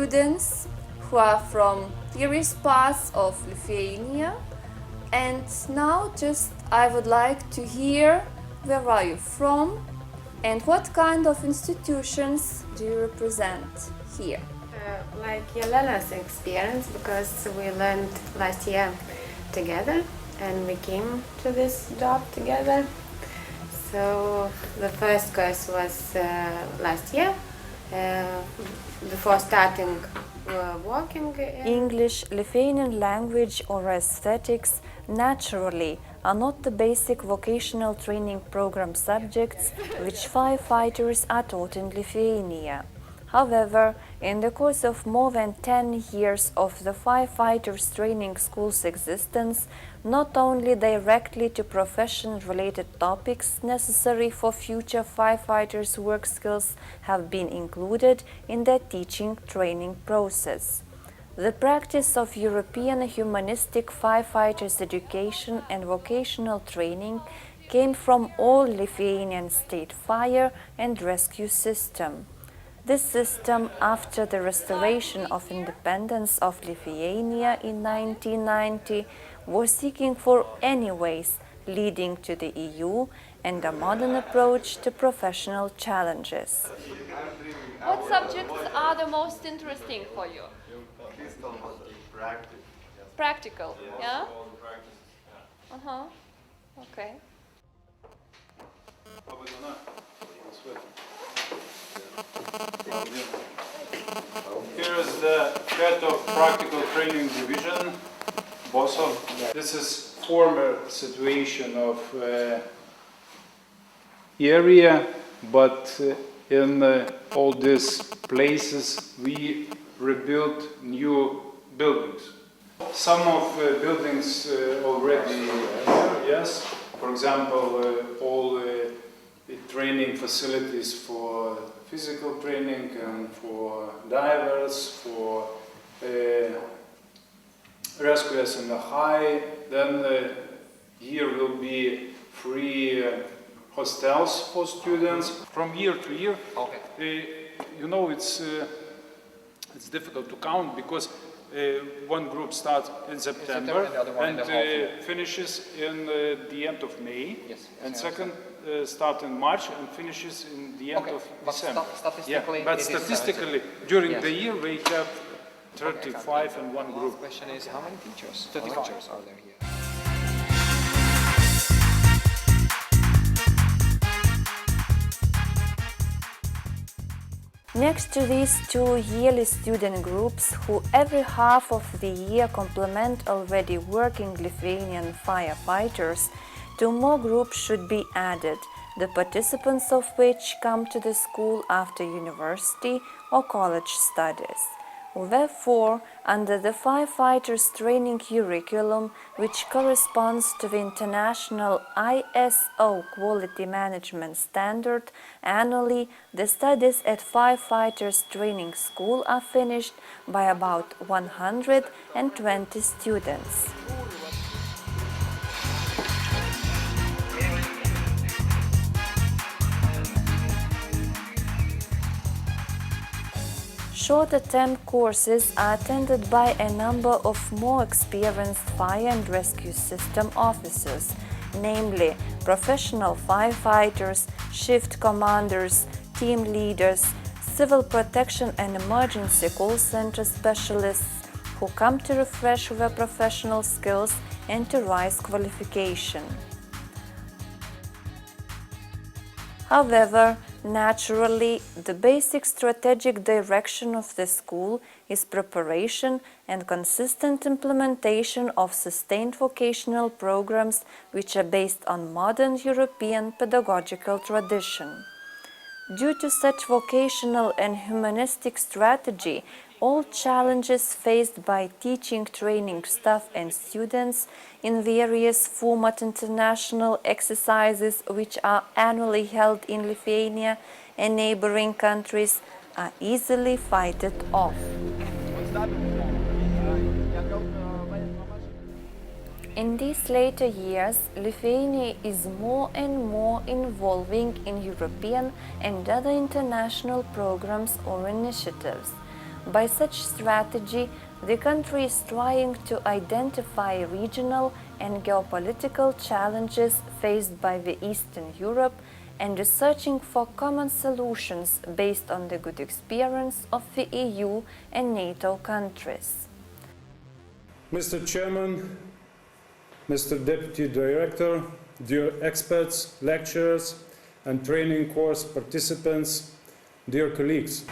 students who are from various parts of Lithuania. And now I would like to hear where are you from and what kind of institutions do you represent here? Like Yelena's experience, because we learned last year together and we came to this job together. So the first course was last year, before starting working. English, Lithuanian language or aesthetics naturally are not the basic vocational training program subjects which firefighters are taught in Lithuania. However, in the course of more than 10 years of the firefighters training school's existence, not only directly to profession-related topics necessary for future firefighters' work skills have been included in their teaching training process. The practice of European humanistic firefighters' education and vocational training came from all Lithuanian state fire and rescue system. This system, after the restoration of independence of Lithuania in 1990, was seeking for any ways leading to the EU and a modern approach to professional challenges. What subjects are the most interesting for you? Practical, yeah? Okay. Here is the head of practical training division, Bosov. This is former situation of area, but in all these places we rebuilt new buildings. Some of buildings already here, yes. For example, all training facilities for physical training and for divers, for rescuers in the high. Then here will be free hostels for students from year to year. Okay. You know, it's difficult to count because one group starts in September and finishes in the end of May, yes, and second start in March and finishes in the end of December. Statistically, but statistically, during the year we have 35 in one group. The question is, how many teachers? 35 teachers are there here. Next to these two yearly student groups, who every half of the year complement already working Lithuanian firefighters, two more groups should be added, the participants of which come to the school after university or college studies. Therefore, under the firefighters training curriculum, which corresponds to the international ISO quality management standard, annually the studies at firefighters training school are finished by about 120 students. Shorter term courses are attended by a number of more experienced fire and rescue system officers, namely professional firefighters, shift commanders, team leaders, civil protection and emergency call center specialists who come to refresh their professional skills and to rise qualification. However, naturally, the basic strategic direction of the school is preparation and consistent implementation of sustained vocational programs which are based on modern European pedagogical tradition. Due to such vocational and humanistic strategy, all challenges faced by teaching training staff and students in various format international exercises which are annually held in Lithuania and neighboring countries are easily fighted off. In these later years, Lithuania is more and more involving in European and other international programs or initiatives. By such strategy, the country is trying to identify regional and geopolitical challenges faced by the Eastern Europe and is searching for common solutions based on the good experience of the EU and NATO countries. Mr. Chairman, Mr. Deputy Director, dear experts, lecturers, and training course participants, dear colleagues.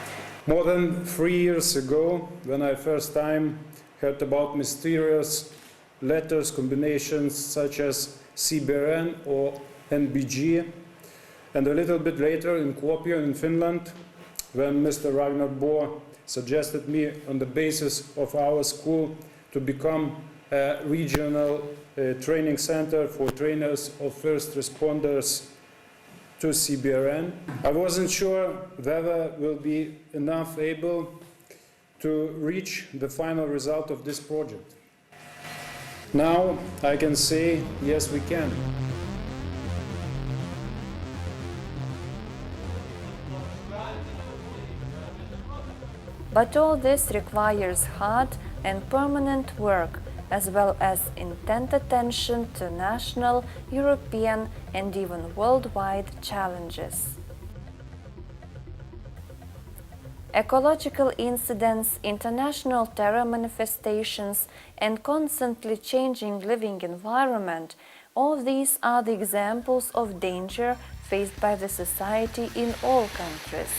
More than 3 years ago, when I first time heard about mysterious letters combinations such as CBRN or NBG, and a little bit later in Kuopio in Finland, when Mr. Ragnar Bo suggested me on the basis of our school to become a regional training center for trainers of first responders to CBRN. I wasn't sure whether we'll be enough able to reach the final result of this project. Now I can say, yes, we can. But all this requires hard and permanent work, as well as intense attention to national, European, and even worldwide challenges. Ecological incidents, international terror manifestations, and constantly changing living environment, all these are the examples of danger faced by the society in all countries.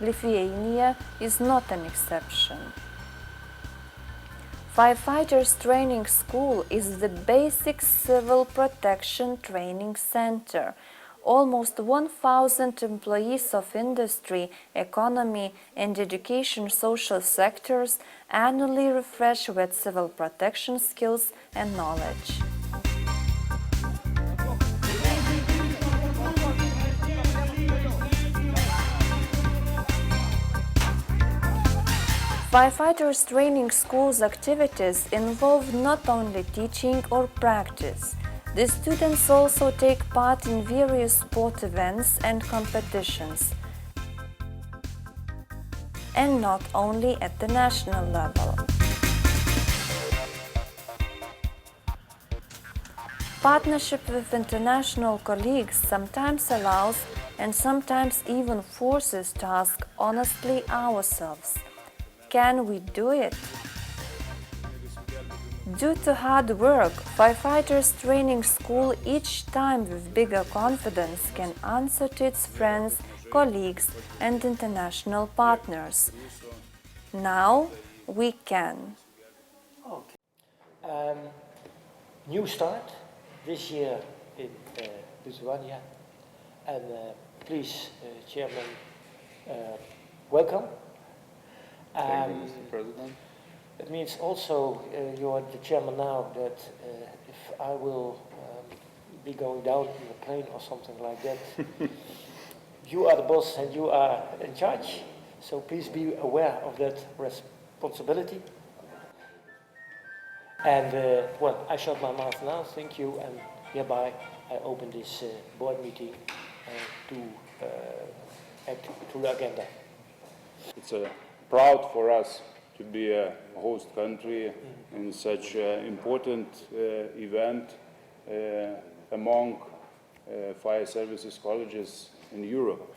Lithuania is not an exception. Firefighters Training School is the basic civil protection training center. Almost 1,000 employees of industry, economy, and education social sectors annually refresh with civil protection skills and knowledge. Firefighters Training School's activities involve not only teaching or practice. The students also take part in various sport events and competitions, and not only at the national level. Partnership with international colleagues sometimes allows and sometimes even forces to ask honestly ourselves, can we do it? Due to hard work, Firefighters Training School each time with bigger confidence can answer to its friends, colleagues and international partners. Now we can. Okay. New start this year in Lithuania, and please, Chairman, welcome. Thank you, Mr. President. It means also, you are the chairman now, that if I will be going down in a plane or something like that, you are the boss and you are in charge. So please be aware of that responsibility. And well, I shut my mouth now. Thank you, and hereby I open this board meeting to act to the agenda. It's proud for us to be a host country in such an important event among fire services colleges in Europe.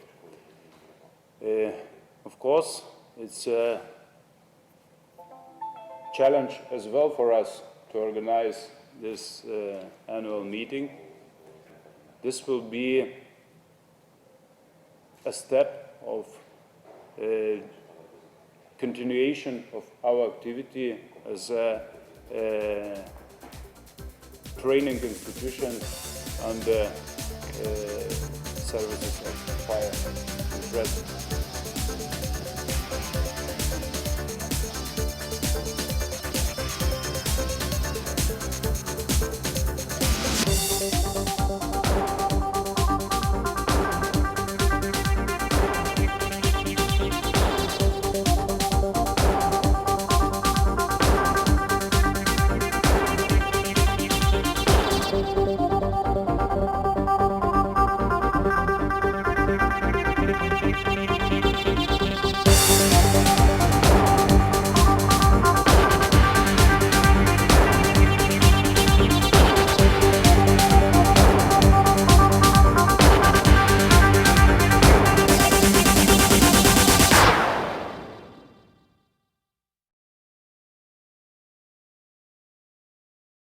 Of course, it's a challenge as well for us to organize this annual meeting. This will be a step of continuation of our activity as a training institution under services of fire and rescue.